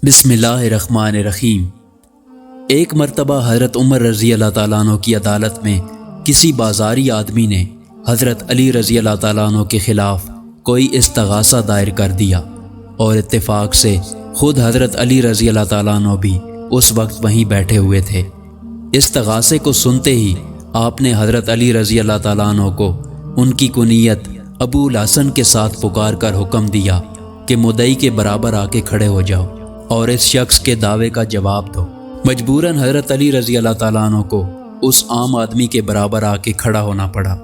بسم اللہ الرحمن الرحیم۔ ایک مرتبہ حضرت عمر رضی اللہ تعالیٰ عنہ کی عدالت میں کسی بازاری آدمی نے حضرت علی رضی اللہ تعالیٰ عنہ کے خلاف کوئی استغاثہ دائر کر دیا، اور اتفاق سے خود حضرت علی رضی اللہ تعالیٰ عنہ بھی اس وقت وہیں بیٹھے ہوئے تھے۔ استغاثے کو سنتے ہی آپ نے حضرت علی رضی اللہ تعالیٰ عنہ کو ان کی کنیت ابو الحسن کے ساتھ پکار کر حکم دیا کہ مدعی کے برابر آ کے کھڑے ہو جاؤ اور اس شخص کے دعوے کا جواب دو۔ مجبوراً حضرت علی رضی اللہ تعالیٰ عنہ کو اس عام آدمی کے برابر آ کے کھڑا ہونا پڑا۔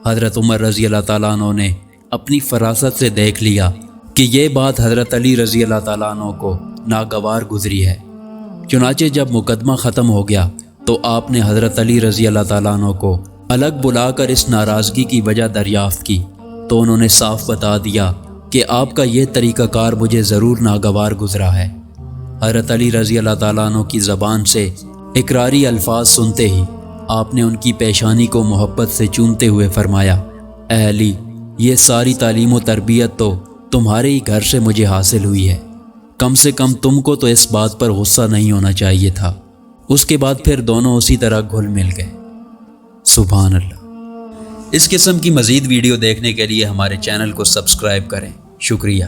حضرت عمر رضی اللہ تعالیٰ عنہ نے اپنی فراست سے دیکھ لیا کہ یہ بات حضرت علی رضی اللہ تعالیٰ عنہ کو ناگوار گزری ہے۔ چنانچہ جب مقدمہ ختم ہو گیا تو آپ نے حضرت علی رضی اللہ تعالیٰ عنہ کو الگ بلا کر اس ناراضگی کی وجہ دریافت کی تو انہوں نے صاف بتا دیا کہ آپ کا یہ طریقہ کار مجھے ضرور ناگوار گزرا ہے۔ حضرت علی رضی اللہ تعالیٰ عنہ کی زبان سے اقراری الفاظ سنتے ہی آپ نے ان کی پیشانی کو محبت سے چومتے ہوئے فرمایا، اے علی، یہ ساری تعلیم و تربیت تو تمہارے ہی گھر سے مجھے حاصل ہوئی ہے، کم سے کم تم کو تو اس بات پر غصہ نہیں ہونا چاہیے تھا۔ اس کے بعد پھر دونوں اسی طرح گھل مل گئے۔ سبحان اللہ۔ اس قسم کی مزید ویڈیو دیکھنے کے لیے ہمارے چینل کو سبسکرائب کریں۔ شکریہ۔